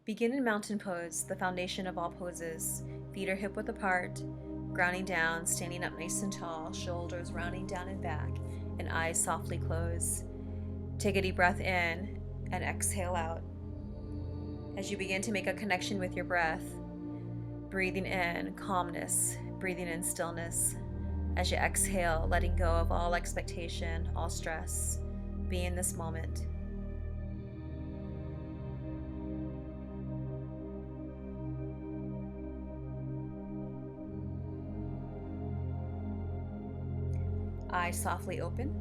Begin in mountain pose, the foundation of all poses. Feet are hip width apart, grounding down, standing up nice and tall, shoulders rounding down and back, and eyes softly close. Take a deep breath in and exhale out. As you begin to make a connection with your breath, breathing in calmness, breathing in stillness. As you exhale, letting go of all expectation, all stress. Be in this moment. Eyes softly open.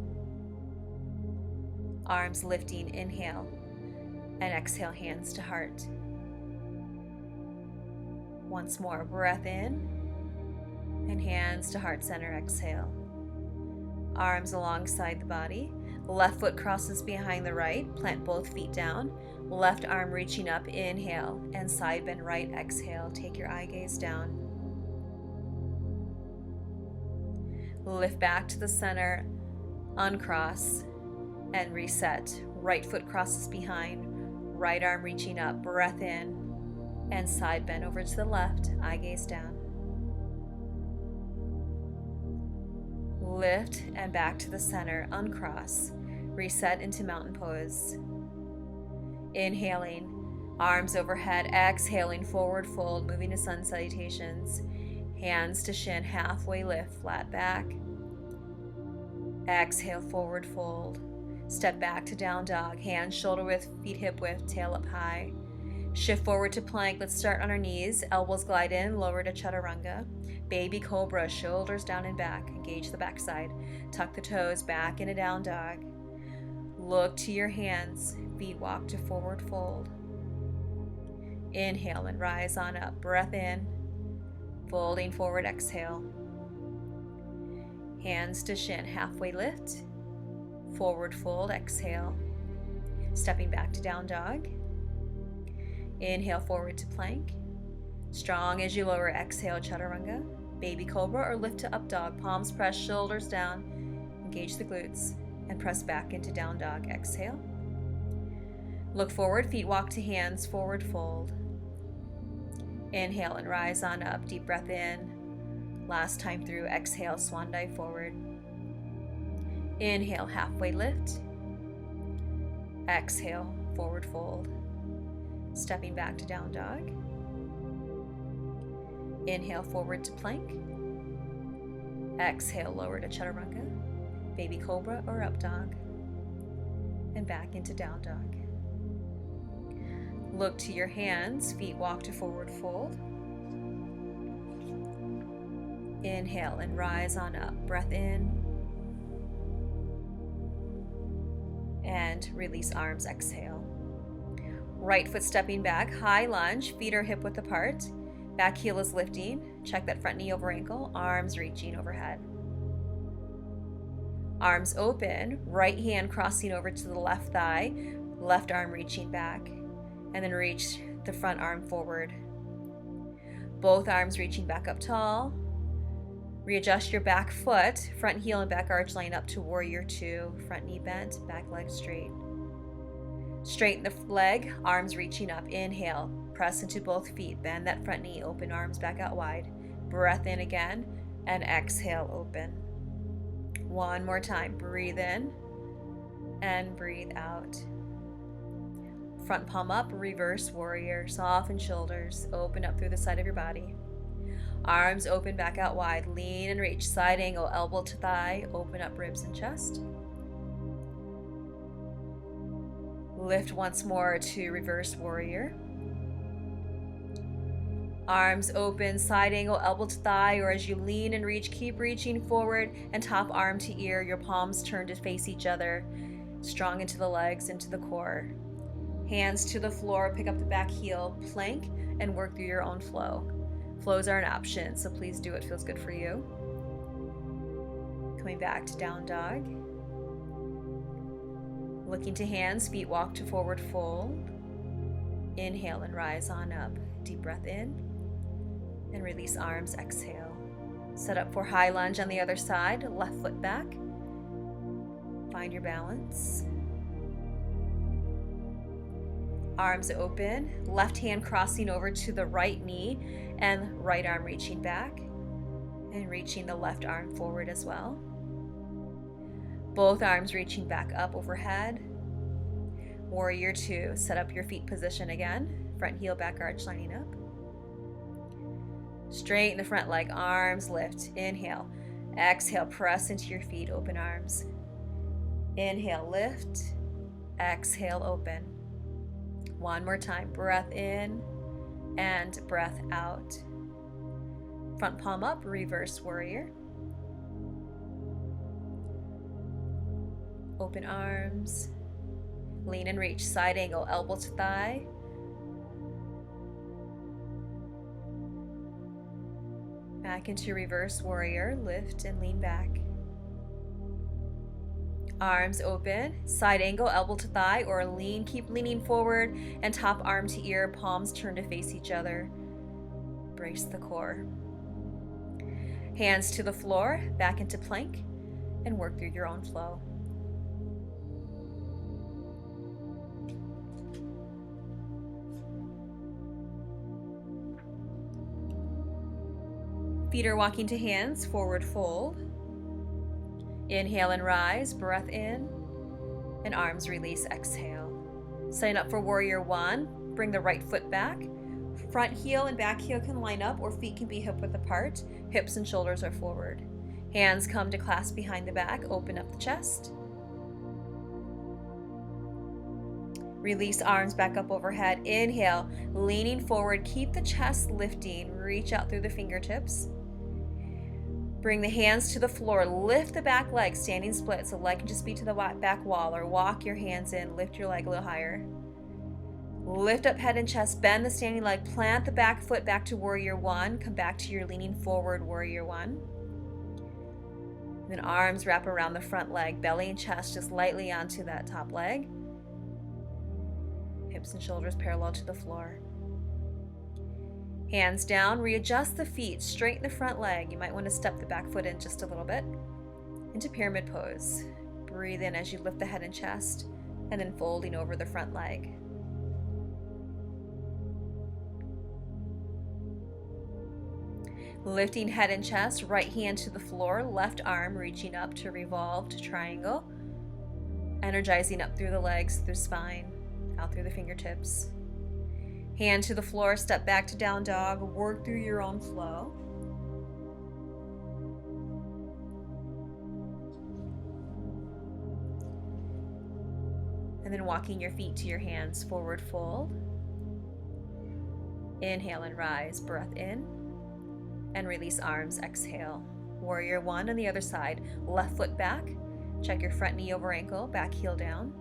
Arms lifting, inhale, and exhale, hands to heart. Once more, breath in, and hands to heart center, exhale. Arms alongside the body. Left foot crosses behind the right, plant both feet down. Left arm reaching up, inhale, and side bend right, exhale. Take your eye gaze down. Lift back to the center, uncross, and reset. Right foot crosses behind, right arm reaching up, breath in, and side bend over to the left, eye gaze down. Lift and back to the center, uncross, reset into mountain pose. Inhaling, arms overhead, exhaling, forward fold, moving to sun salutations. Hands to shin, halfway lift, flat back. Exhale, forward fold. Step back to down dog, hands shoulder width, feet hip width, tail up high. Shift forward to plank. Let's start on our knees. Elbows glide in, lower to chaturanga. Baby cobra, shoulders down and back. Engage the backside. Tuck the toes back into down dog. Look to your hands. Feet walk to forward fold. Inhale and rise on up. Breath in. Folding forward, exhale. Hands to shin, halfway lift. Forward fold, exhale. Stepping back to down dog. Inhale forward to plank. Strong as you lower, exhale, chaturanga. Baby cobra or lift to up dog. Palms press, shoulders down. Engage the glutes and press back into down dog. Exhale. Look forward, feet walk to hands, forward fold. Inhale and rise on up. Deep breath in. Last time through, exhale, swan dive forward. Inhale, halfway lift. Exhale, forward fold. Stepping back to down dog. Inhale, forward to plank. Exhale, lower to chaturanga, baby cobra or up dog. And back into down dog. Look to your hands, feet walk to forward fold. Inhale and rise on up. Breath in. And release arms, exhale. Right foot stepping back, high lunge, feet are hip width apart. Back heel is lifting. Check that front knee over ankle, arms reaching overhead. Arms open, right hand crossing over to the left thigh, left arm reaching back, and then reach the front arm forward. Both arms reaching back up tall. Readjust your back foot, front heel and back arch line up to warrior two, front knee bent, back leg straight. Straighten the leg, arms reaching up, inhale, press into both feet, bend that front knee, open arms back out wide. Breath in again, and exhale, open. One more time, breathe in, and breathe out. Front palm up, reverse warrior, soften shoulders, open up through the side of your body. Arms open back out wide, lean and reach, side angle, elbow to thigh, open up ribs and chest. Lift once more to reverse warrior. Arms open, side angle, elbow to thigh, or as you lean and reach, keep reaching forward and top arm to ear, your palms turn to face each other, strong into the legs, into the core. Hands to the floor, pick up the back heel, plank, and work through your own flow. Flows are an option, so please do what feels good for you. Coming back to down dog. Looking to hands, feet walk to forward fold. Inhale and rise on up. Deep breath in. And release arms, exhale. Set up for high lunge on the other side, left foot back. Find your balance. Arms open, left hand crossing over to the right knee and right arm reaching back and reaching the left arm forward as well. Both arms reaching back up overhead. Warrior two, set up your feet position again. Front heel, back arch lining up. Straighten the front leg, arms lift. Inhale. Exhale, press into your feet, open arms. Inhale, lift. Exhale, open. One more time, breath in and breath out. Front palm up, reverse warrior. Open arms. Lean and reach, side angle, elbow to thigh. Back into reverse warrior, lift and lean back. Arms open, side angle, elbow to thigh, or lean, keep leaning forward, and top arm to ear, palms turn to face each other. Brace the core. Hands to the floor, back into plank, and work through your own flow. Feet are walking to hands, forward fold. Inhale and rise, breath in, and arms release, exhale. Sign up for warrior one, bring the right foot back. Front heel and back heel can line up, or feet can be hip width apart. Hips and shoulders are forward. Hands come to clasp behind the back, open up the chest. Release arms back up overhead. Inhale, leaning forward, keep the chest lifting, reach out through the fingertips. Bring the hands to the floor, lift the back leg, standing split, so leg can just be to the back wall, or walk your hands in, lift your leg a little higher. Lift up head and chest, bend the standing leg, plant the back foot back to warrior one, come back to your leaning forward warrior one. Then arms wrap around the front leg, belly and chest just lightly onto that top leg. Hips and shoulders parallel to the floor. Hands down, readjust the feet, straighten the front leg. You might want to step the back foot in just a little bit into pyramid pose. Breathe in as you lift the head and chest, and then folding over the front leg. Lifting head and chest, right hand to the floor, left arm reaching up to revolve to triangle. Energizing up through the legs, through spine, out through the fingertips. Hand to the floor, step back to down dog, work through your own flow. And then walking your feet to your hands, forward fold. Inhale and rise, breath in. And release arms, exhale. Warrior one on the other side, left foot back. Check your front knee over ankle, back heel down.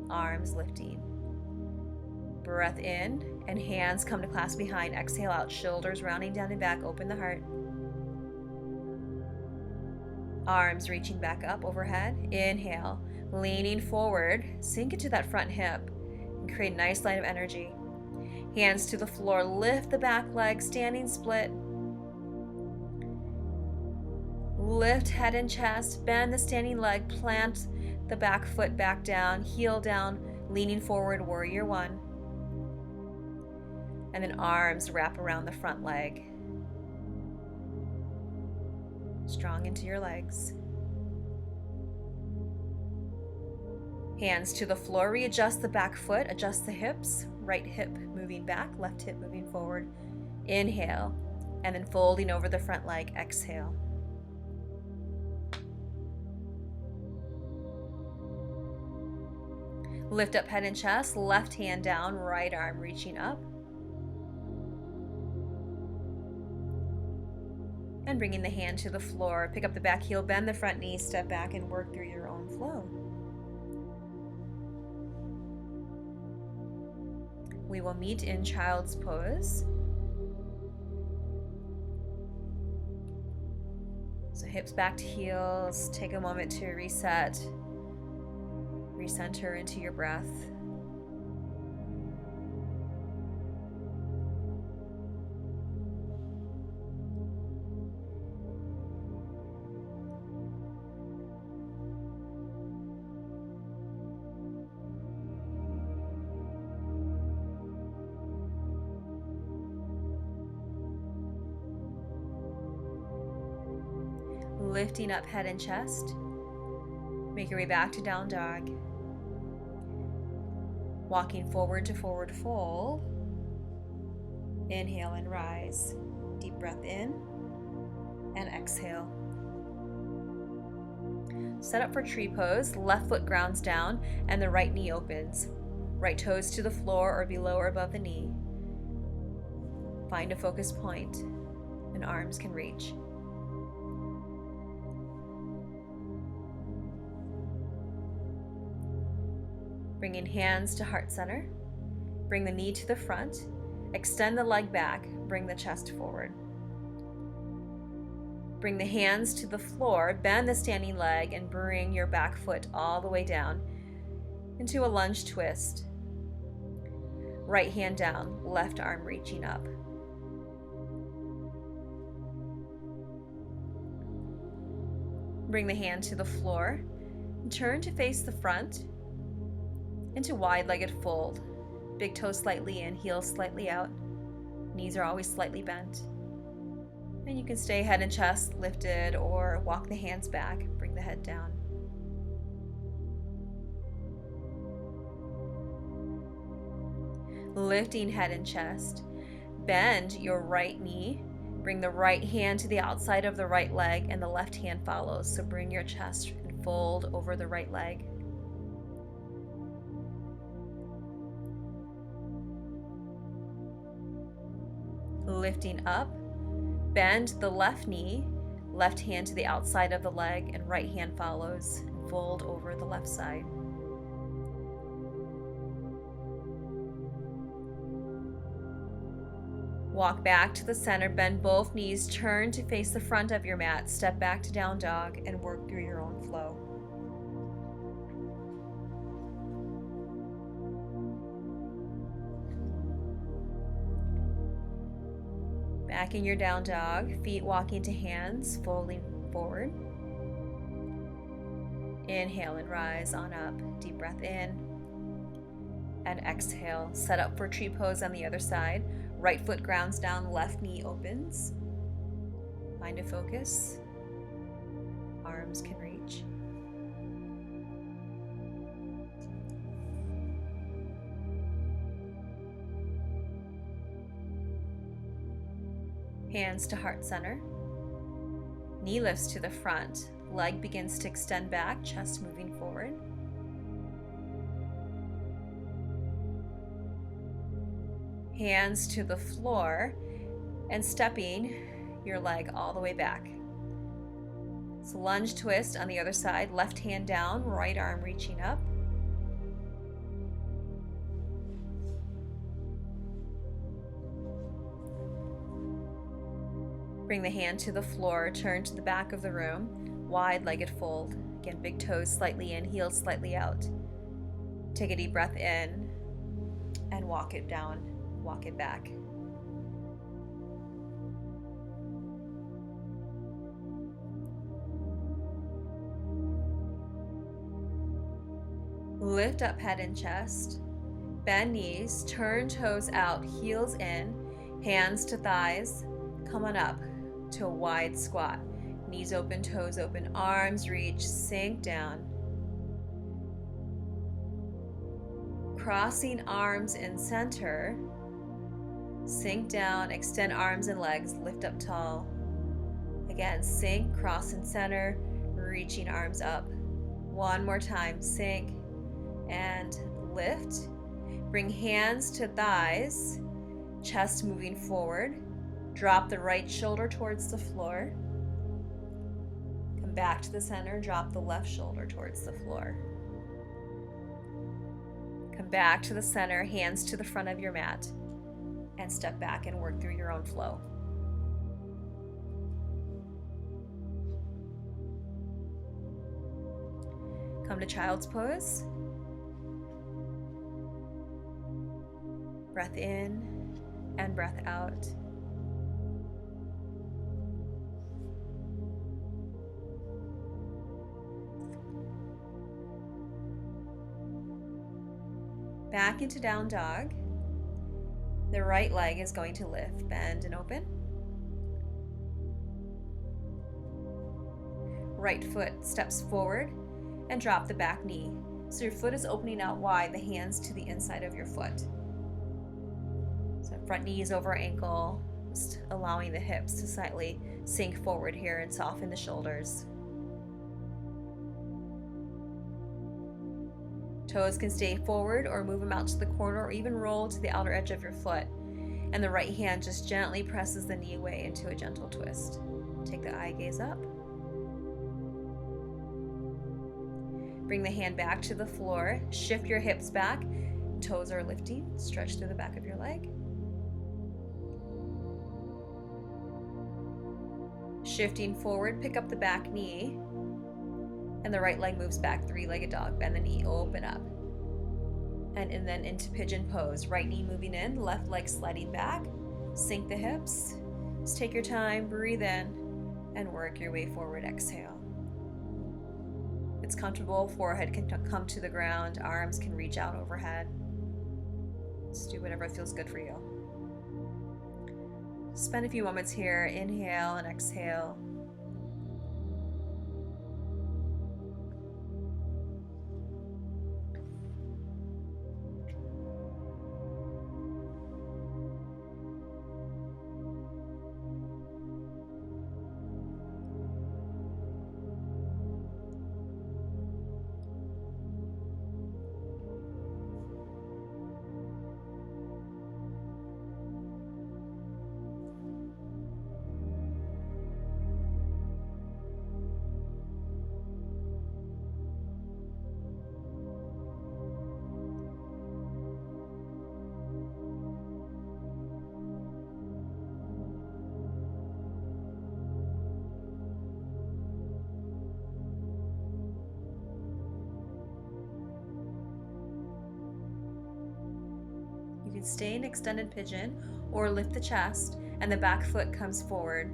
Arms lifting. Breath in, and hands come to clasp behind. Exhale out, shoulders rounding down and back, open the heart. Arms reaching back up overhead. Inhale, leaning forward, sink into that front hip, and create a nice line of energy. Hands to the floor, lift the back leg, standing split. Lift head and chest, bend the standing leg, plant the back foot back down, heel down, leaning forward, warrior one. And then arms wrap around the front leg. Strong into your legs. Hands to the floor, readjust the back foot, adjust the hips, right hip moving back, left hip moving forward. Inhale, and then folding over the front leg, exhale. Lift up head and chest, left hand down, right arm reaching up. And bringing the hand to the floor, pick up the back heel, bend the front knee, step back and work through your own flow. We will meet in child's pose. So hips back to heels, take a moment to reset, recenter into your breath. lifting up head and chest. Make your way back to down dog. Walking forward to forward fold. Inhale and rise. Deep breath in and exhale. Set up for tree pose. Left foot grounds down and the right knee opens. Right toes to the floor or below or above the knee. Find a focus point and arms can reach. Bringing hands to heart center. Bring the knee to the front. Extend the leg back. Bring the chest forward. Bring the hands to the floor. Bend the standing leg and bring your back foot all the way down into a lunge twist. Right hand down, left arm reaching up. Bring the hand to the floor and turn to face the front into wide-legged fold. Big toes slightly in, heels slightly out. Knees are always slightly bent. And you can stay head and chest lifted or walk the hands back, bring the head down. Lifting head and chest. Bend your right knee. Bring the right hand to the outside of the right leg and the left hand follows. So bring your chest and fold over the right leg. Lifting up. Bend the left knee, left hand to the outside of the leg and right hand follows. And fold over the left side. Walk back to the center, bend both knees, turn to face the front of your mat, step back to down dog, and work through your own flow. Back in your down dog, feet walking to hands, folding forward. Inhale and rise on up, deep breath in, and exhale. Set up for tree pose on the other side. Right foot grounds down, left knee opens. Find a focus. Arms can reach. Hands to heart center. Knee lifts to the front. Leg begins to extend back, chest moving forward. Hands to the floor and stepping your leg all the way back. So lunge twist on the other side, left hand down, right arm reaching up. Bring the hand to the floor, turn to the back of the room, wide-legged fold. Again, big toes slightly in, heels slightly out. Take a deep breath in and walk it down. Walk it back. Lift up head and chest. Bend knees, turn toes out, heels in, hands to thighs. Come on up to a wide squat. Knees open, toes open, arms reach, sink down. Crossing arms in center. Sink down, extend arms and legs, lift up tall. Again, sink, cross in center, reaching arms up. One more time, sink and lift. Bring hands to thighs, chest moving forward. Drop the right shoulder towards the floor. Come back to the center, drop the left shoulder towards the floor. Come back to the center, hands to the front of your mat. And step back and work through your own flow. Come to child's pose. Breath in and breath out. Back into down dog. The right leg is going to lift, bend and open. right foot steps forward and drop the back knee. So your foot is opening out wide, the hands to the inside of your foot. So front knee is over ankle, just allowing the hips to slightly sink forward here and soften the shoulders. Toes can stay forward or move them out to the corner or even roll to the outer edge of your foot. And the right hand just gently presses the knee away into a gentle twist. Take the eye gaze up. Bring the hand back to the floor. Shift your hips back. Toes are lifting. Stretch through the back of your leg. Shifting forward, pick up the back knee. And the right leg moves back, three-legged dog. Bend the knee, open up. And then into pigeon pose. Right knee moving in, left leg sliding back. Sink the hips. Just take your time, breathe in, and work your way forward. Exhale. It's comfortable, forehead can come to the ground, arms can reach out overhead. Just do whatever feels good for you. Spend a few moments here, inhale and exhale. You can stay in extended pigeon or lift the chest and the back foot comes forward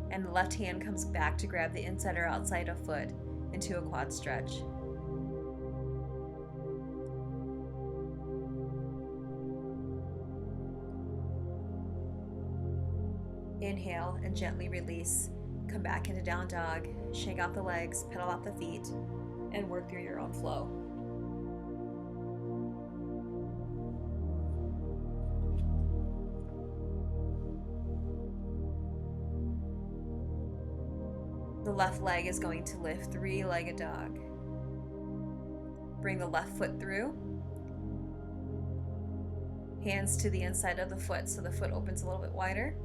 and the left hand comes back to grab the inside or outside of foot into a quad stretch. Inhale and gently release. Come back into down dog. Shake out the legs, pedal out the feet, and work through your own flow. The left leg is going to lift, three-legged dog. Bring the left foot through. Hands to the inside of the foot so the foot opens a little bit wider.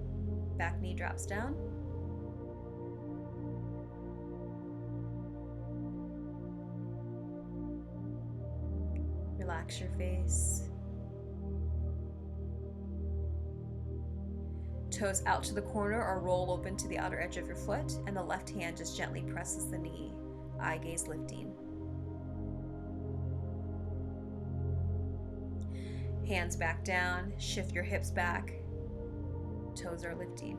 Back knee drops down. Relax your face. Toes out to the corner or roll open to the outer edge of your foot, and the left hand just gently presses the knee, eye gaze lifting. Hands back down, shift your hips back, toes are lifting.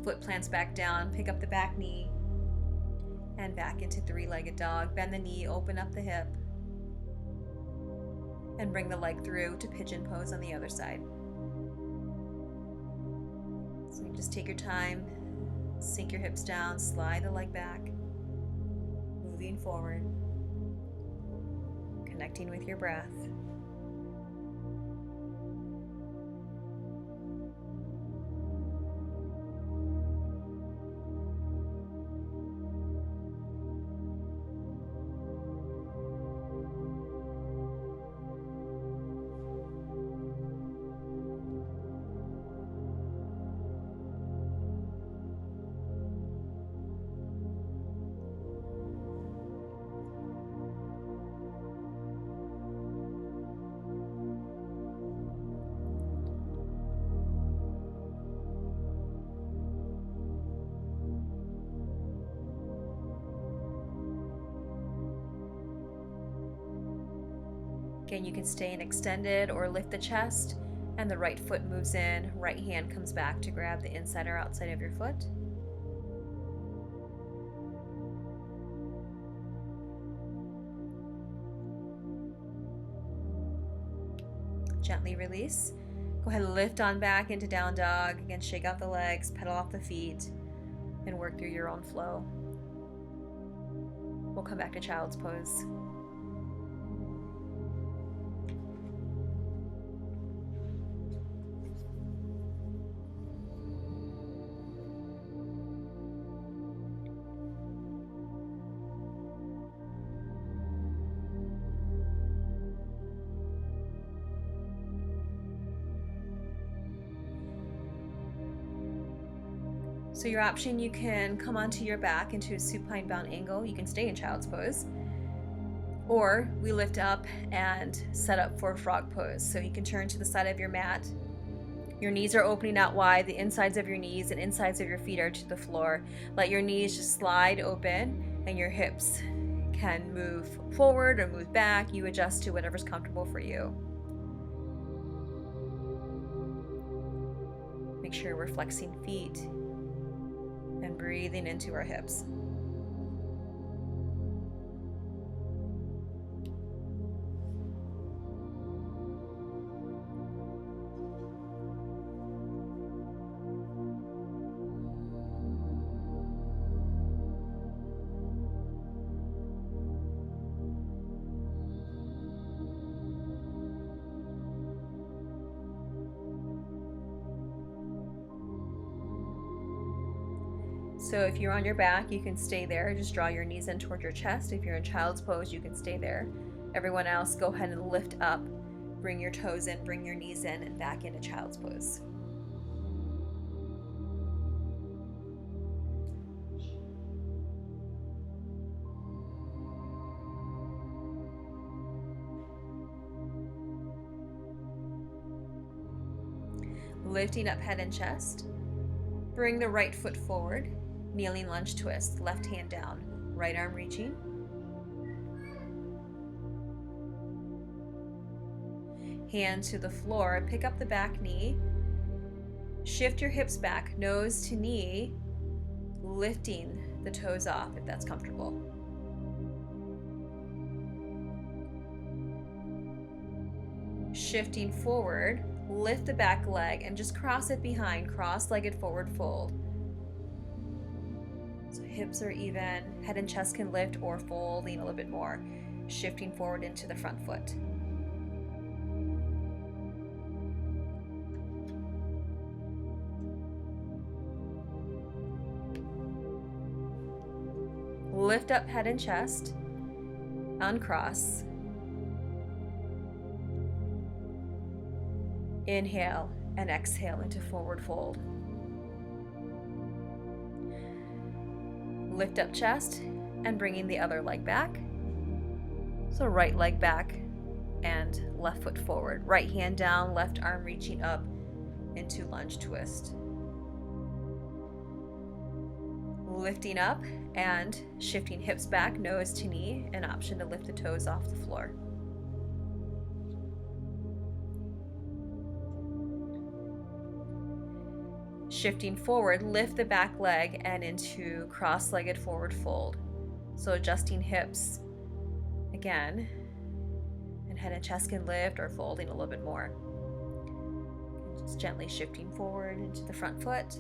Foot plants back down, pick up the back knee, and back into three-legged dog. Bend the knee, open up the hip, and bring the leg through to pigeon pose on the other side. So you just take your time, sink your hips down, slide the leg back, moving forward, connecting with your breath. Again, you can stay in extended or lift the chest, and the right foot moves in, right hand comes back to grab the inside or outside of your foot. Gently release. Go ahead and lift on back into down dog. Again, shake out the legs, pedal off the feet, and work through your own flow. We'll come back to child's pose. So your option, you can come onto your back into a supine bound angle. You can stay in child's pose. Or we lift up and set up for a frog pose. So you can turn to the side of your mat. Your knees are opening out wide. The insides of your knees and insides of your feet are to the floor. Let your knees just slide open and your hips can move forward or move back. You adjust to whatever's comfortable for you. Make sure we're flexing feet and breathing into our hips. So if you're on your back, you can stay there. Just draw your knees in toward your chest. If you're in child's pose, you can stay there. Everyone else, go ahead and lift up. Bring your toes in, bring your knees in, and back into child's pose. Lifting up head and chest. Bring the right foot forward. Kneeling lunge twist, left hand down, right arm reaching. Hand to the floor, pick up the back knee. Shift your hips back, nose to knee, lifting the toes off if that's comfortable. Shifting forward, lift the back leg and just cross it behind, cross-legged forward fold. So hips are even, head and chest can lift or folding a little bit more, shifting forward into the front foot. Lift up head and chest, uncross. Inhale and exhale into forward fold. Lift up chest and bringing the other leg back. So right leg back and left foot forward. Right hand down, left arm reaching up into lunge twist. Lifting up and shifting hips back, nose to knee, an option to lift the toes off the floor. Shifting forward, lift the back leg and into cross-legged forward fold. So adjusting hips again, and head and chest can lift or folding a little bit more. Just gently shifting forward into the front foot.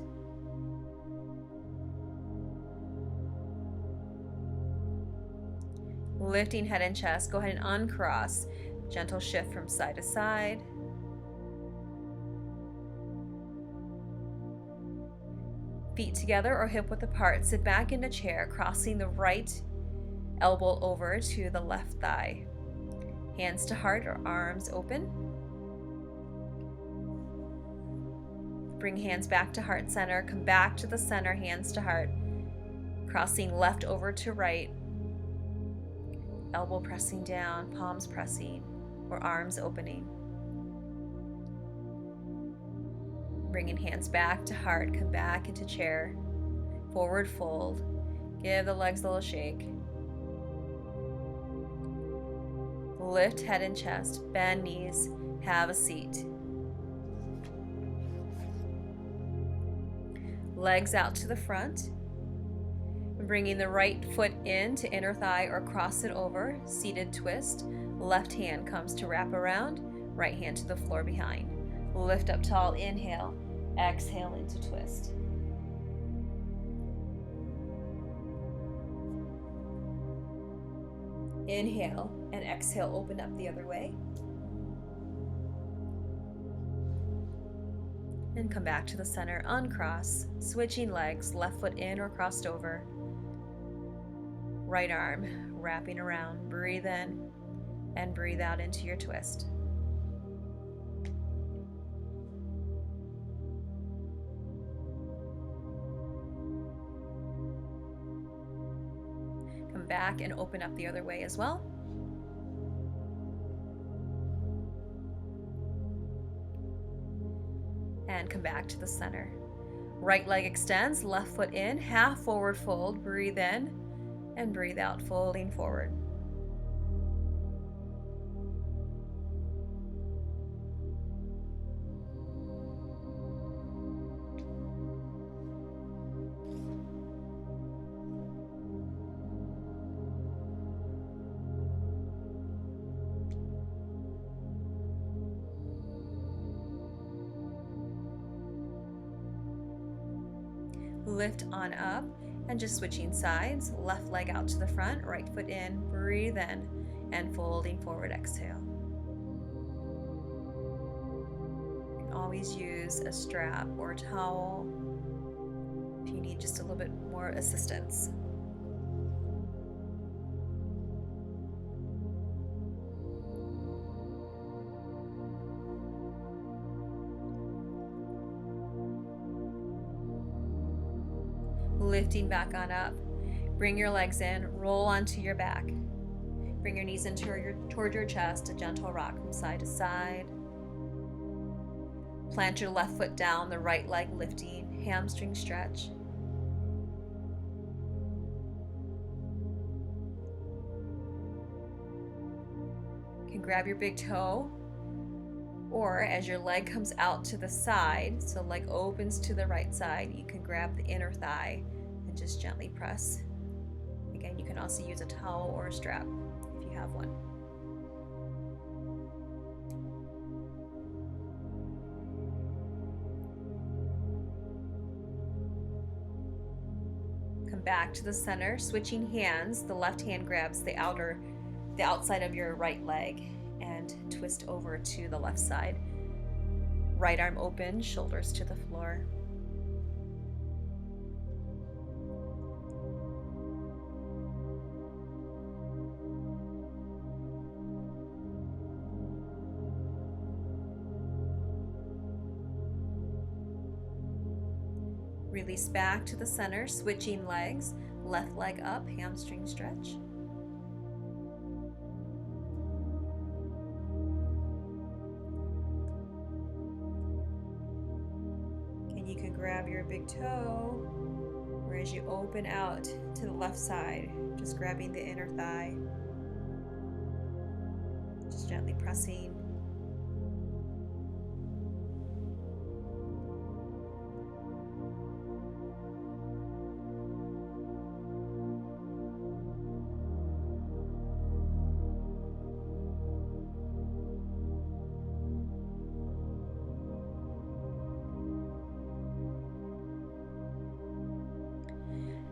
Lifting head and chest, go ahead and uncross. Gentle shift from side to side. Feet together or hip width apart. Sit back in a chair, crossing the right elbow over to the left thigh. Hands to heart or arms open. Bring hands back to heart center. Come back to the center, hands to heart. Crossing left over to right. Elbow pressing down, palms pressing, or arms opening. Bringing hands back to heart, come back into chair, forward fold, give the legs a little shake. Lift head and chest, bend knees, have a seat. Legs out to the front. Bringing the right foot in to inner thigh or cross it over, seated twist. Left hand comes to wrap around, right hand to the floor behind. Lift up tall, inhale, exhale into twist. Inhale and exhale, open up the other way. And come back to the center, uncross, switching legs, left foot in or crossed over. Right arm wrapping around, breathe in and breathe out into your twist. Come back and open up the other way as well. And come back to the center. Right leg extends, left foot in, half forward fold, breathe in and breathe out, folding forward. Lift on up and just switching sides, left leg out to the front, right foot in, breathe in and folding forward, exhale. You can always use a strap or a towel if you need just a little bit more assistance. Lifting back on up. Bring your legs in, roll onto your back. Bring your knees in toward your chest, a gentle rock from side to side. Plant your left foot down, the right leg lifting, hamstring stretch. You can grab your big toe, or as your leg comes out to the side, so leg opens to the right side, you can grab the inner thigh and just gently press. Again, you can also use a towel or a strap if you have one. Come back to the center, switching hands. The left hand grabs the outside of your right leg and twist over to the left side. Right arm open, shoulders to the floor. Release back to the center, switching legs, left leg up, hamstring stretch. And you can grab your big toe, or as you open out to the left side, just grabbing the inner thigh, just gently pressing.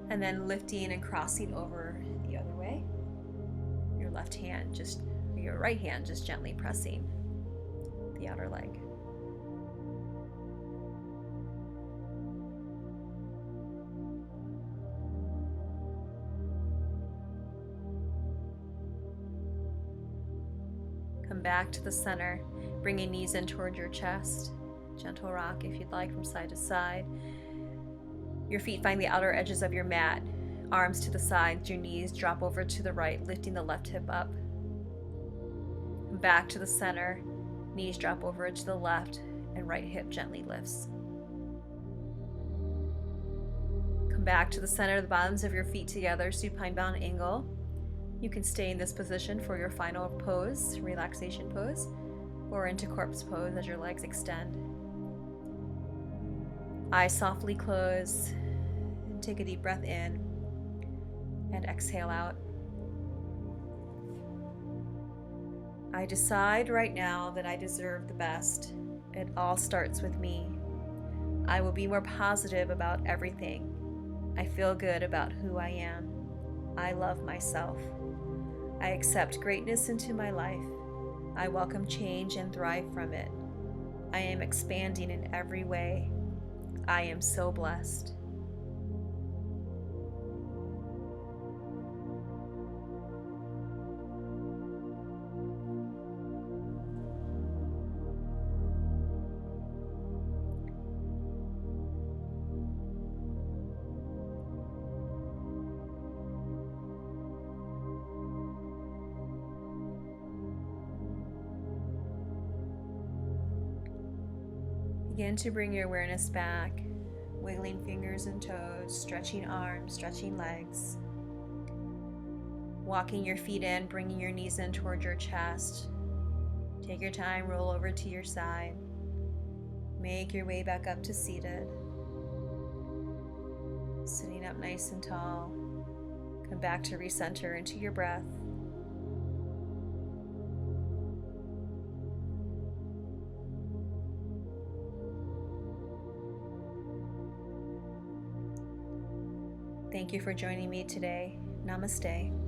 And then lifting and crossing over the other way. Your right hand just gently pressing the outer leg. Come back to the center, bringing knees in toward your chest. Gentle rock if you'd like from side to side. Your feet find the outer edges of your mat. Arms to the sides, your knees drop over to the right, lifting the left hip up. Back to the center, knees drop over to the left, and right hip gently lifts. Come back to the center, the bottoms of your feet together, supine bound angle. You can stay in this position for your final pose, relaxation pose, or into corpse pose as your legs extend. Eyes softly close, and take a deep breath in, and exhale out. I decide right now that I deserve the best. It all starts with me. I will be more positive about everything. I feel good about who I am. I love myself. I accept greatness into my life. I welcome change and thrive from it. I am expanding in every way. I am so blessed. Begin to bring your awareness back, wiggling fingers and toes, stretching arms, stretching legs. Walking your feet in, bringing your knees in toward your chest. Take your time, roll over to your side. Make your way back up to seated. Sitting up nice and tall. Come back to recenter into your breath. Thank you for joining me today. Namaste.